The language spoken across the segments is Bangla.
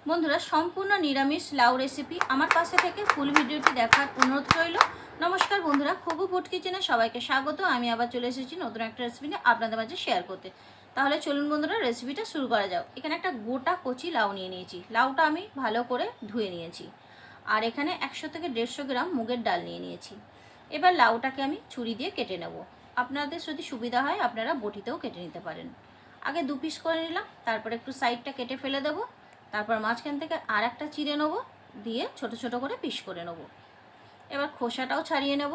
বন্ধুরা সম্পূর্ণ নিরামিষ লাউ রেসিপি আমার কাছে থেকে ফুল ভিডিওটি দেখার অনুরোধ রইল। নমস্কার বন্ধুরা, খুবু ফুড কিচেনে সবাইকে স্বাগত। আমি আবার চলে এসেছি নতুন একটা রেসিপি নিয়ে আপনাদের মাঝে শেয়ার করতে। তাহলে চলুন বন্ধুরা, রেসিপিটা শুরু করা যাক। এখানে একটা গোটা কচি লাউ নিয়ে নিয়েছি। লাউটা আমি ভালো করে ধুয়ে নিয়েছি। আর এখানে 100 থেকে 150 গ্রাম মুগের ডাল নিয়ে নিয়েছি। এবার লাউটাকে আমি ছুরি দিয়ে কেটে নেব। আপনাদের যদি সুবিধা হয় আপনারা বটিতেও কেটে নিতে পারেন। আগে 2 পিস করে নিলাম, তারপর একটু সাইডটা কেটে ফেলে দেবো। তারপর মাঝখান থেকে আর একটা চিড়ে নেব, দিয়ে ছোট ছোট করে পিস করে নেব। এবার খোসাটাও ছাড়িয়ে নেব।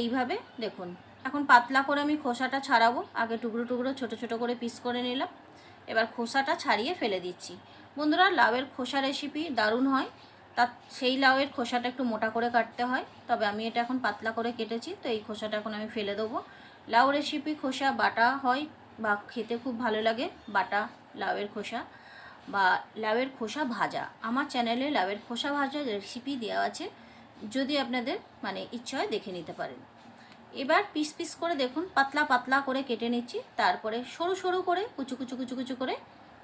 এইভাবে দেখুন, এখন পাতলা করে আমি খোসাটা ছাড়াবো। আগে টুকরো টুকরো ছোট ছোট করে পিস করে নিলাম। এবার খোসাটা ছাড়িয়ে ফেলে দিচ্ছি। বন্ধুরা, লাউয়ের খোসা রেসিপি দারুণ হয়। সেই লাউয়ের খোসাটা একটু মোটা করে কাটতে হয়, তবে আমি এটা এখন পাতলা করে কেটেছি, তো এই খোসাটা এখন আমি ফেলে দেবো। লাউ রেসিপি খোসা বাটা হয় বা খেতে খুব ভালো লাগে। বাটা লাউয়ের খোসা বা লাউয়ের খোসা ভাজা, আমার চ্যানেলে লাউয়ের খোসা ভাজা রেসিপি দেওয়া আছে, যদি আপনাদের ইচ্ছা হয় দেখে নিতে পারেন। এবার পিস পিস করে দেখুন পাতলা পাতলা করে কেটে নিচ্ছি। তারপরে সরু সরু করে কুচু কুচু কুচু কুচু করে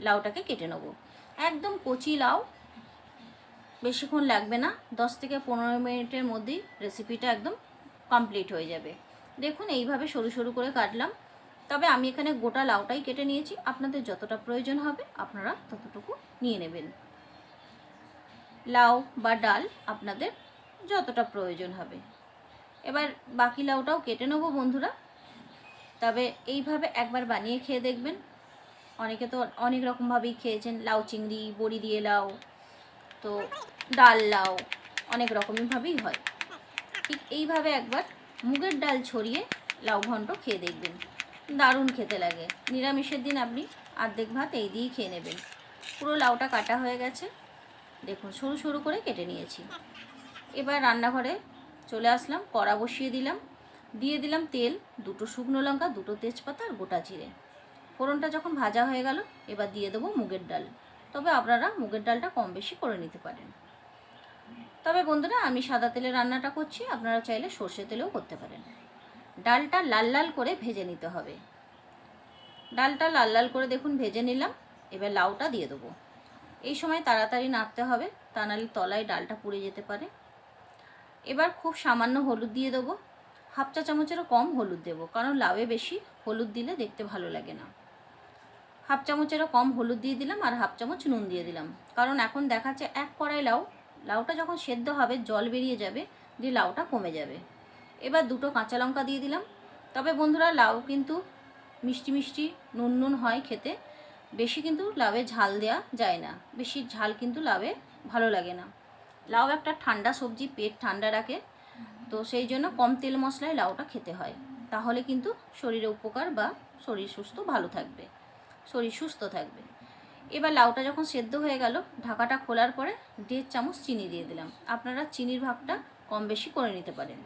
লাউটাকে কেটে নেব। একদম কচি লাউ, বেশিক্ষণ লাগবে না, 10 থেকে 15 মিনিটের মধ্যেই রেসিপিটা একদম কমপ্লিট হয়ে যাবে। দেখুন এইভাবে সরু সরু করে কাটলাম। তবে আমি এখানে গোটা লাউটাই কেটে নিয়েছি। আপনাদের যতটা প্রয়োজন হবে আপনারা ততটুকু নিয়ে নেবেন। লাউ বা ডাল আপনাদের যতটা প্রয়োজন হবে। এবার বাকি লাউটাও কেটে নেবো বন্ধুরা। তবে এইভাবে একবার বানিয়ে খেয়ে দেখবেন। অনেকে তো অনেক রকমভাবেই খেয়েছেন, লাউ চিংড়ি, বড়ি দিয়ে লাউ, তো ডাল লাউ, অনেক রকমভাবেই হয়। ঠিক এইভাবে একবার মুগের ডাল ছড়িয়ে লাউ ঘন্ট খেয়ে দেখবেন, দারুণ খেতে লাগে। নিরামিষের দিন আপনি অর্ধেক ভাত এই দিয়েই খেয়ে নেবেন। পুরো লাউটা কাটা হয়ে গেছে, দেখুন সরু সরু করে কেটে নিয়েছি। এবার রান্নাঘরে চলে আসলাম, কড়া বসিয়ে দিলাম, দিয়ে দিলাম তেল, 2 শুকনো লঙ্কা, 2 তেজপাতা আর গোটা জিরে। ফোড়নটা যখন ভাজা হয়ে গেল, এবার দিয়ে দেবো মুগের ডাল। তবে আপনারা মুগের ডালটা কম বেশি করে নিতে পারেন। তবে বন্ধুরা, আমি সাদা তেলে রান্নাটা করছি, আপনারা চাইলে সর্ষে তেলেও করতে পারেন। ডালটা লাল লাল করে ভেজে নিতে হবে। ডালটা লাল লাল করে দেখুন ভেজে নিলাম। এবার লাউটা দিয়ে দেবো। এই সময় তাড়াতাড়ি নাড়তে হবে, তা নাহলে তলায় ডালটা পুড়ে যেতে পারে। এবার খুব সামান্য হলুদ দিয়ে দেবো। 1/2 চা চামচেরও কম হলুদ দেবো, কারণ লাউয়ে বেশি হলুদ দিলে দেখতে ভালো লাগে না। 1/2 চামচেরও কম হলুদ দিয়ে দিলাম, আর 1/2 চামচ নুন দিয়ে দিলাম। কারণ এখন দেখাচ্ছে 1 কড়াই লাউ, লাউটা যখন সেদ্ধ হবে জল বেরিয়ে যাবে, দিয়ে লাউটা কমে যাবে। এবার 2 কাঁচা লঙ্কা দিয়ে দিলাম। তবে বন্ধুরা, লাউ কিন্তু মিষ্টি মিষ্টি নুন নুন হয় খেতে, বেশি কিন্তু লাউয়ে ঝাল দেওয়া যায় না। বেশি ঝাল কিন্তু লাউয়ে ভালো লাগে না। লাউ একটা ঠান্ডা সবজি, পেট ঠান্ডা রাখে, তো সেই জন্য কম তেল মশলায় লাউটা খেতে হয়। তাহলে কিন্তু শরীরে উপকার বা শরীর ভালো থাকবে, শরীর সুস্থ থাকবে। এবার লাউটা যখন সেদ্ধ হয়ে গেল, ঢাকাটা খোলার পরে 1.5 চামচ চিনি দিয়ে দিলাম। আপনারা চিনির ভাগটা কম বেশি করে নিতে পারেন।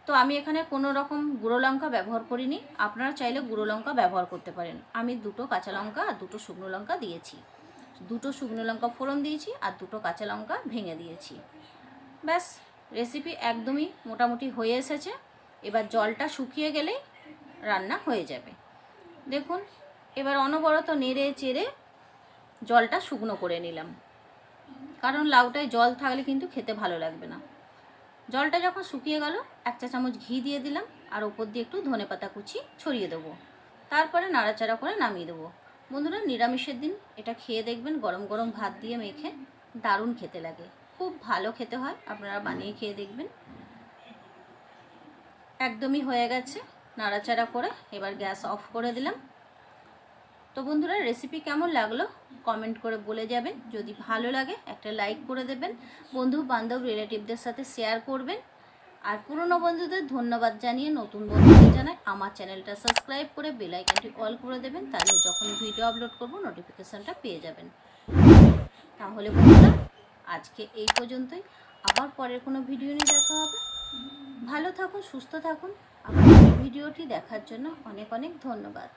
তো আমি এখানে কোনো রকম গুঁড়ো লঙ্কা ব্যবহার করিনি, আপনারা চাইলে গুঁড়ো লঙ্কা ব্যবহার করতে পারেন। আমি 2 কাঁচা লঙ্কা আর 2 শুকনো লঙ্কা দিয়েছি। 2 শুকনো লঙ্কা ফোড়ন দিয়েছি আর 2 কাঁচা লঙ্কা ভেঙে দিয়েছি। ব্যাস, রেসিপি একদমই মোটামুটি হয়ে এসেছে। এবার জলটা শুকিয়ে গেলেই রান্না হয়ে যাবে। দেখুন, এবার অনবরত নেড়ে চেড়ে জলটা শুকনো করে নিলাম, কারণ লাউটায় জল থাকলে কিন্তু খেতে ভালো লাগবে না। জলটা যখন শুকিয়ে গেল, 1 চা চামচ ঘি দিয়ে দিলাম, আর ওপর দিয়ে একটু ধনেপাতা কুচি ছড়িয়ে দেবো। তারপরে নাড়াচাড়া করে নামিয়ে দেবো। বন্ধুরা, নিরামিষের দিন এটা খেয়ে দেখবেন, গরম গরম ভাত দিয়ে মেখে দারুণ খেতে লাগে, খুব ভালো খেতে হয়। আপনারা বানিয়ে খেয়ে দেখবেন। একদমই হয়ে গেছে, নাড়াচাড়া করে এবার গ্যাস অফ করে দিলাম। তো বন্ধুরা, রেসিপি কেমন লাগলো কমেন্ট করে বলে যাবেন। যদি ভালো লাগে একটা লাইক করে দেবেন, বন্ধু বান্ধব রিলেটিভদের সাথে শেয়ার করবেন। আর পুরনো বন্ধুদের ধন্যবাদ জানিয়ে নতুন বন্ধুদের জানাই আমার চ্যানেলটা সাবস্ক্রাইব করে বেল আইকনটি অল করে দেবেন, তাহলে যখন ভিডিও আপলোড করব নোটিফিকেশানটা পেয়ে যাবেন। তাহলে বন্ধুরা, আজকে এই পর্যন্তই। আবার পরের কোনো ভিডিও নিয়ে দেখা হবে। ভালো থাকুন, সুস্থ থাকুন। আমার ভিডিওটি দেখার জন্য অনেক অনেক ধন্যবাদ।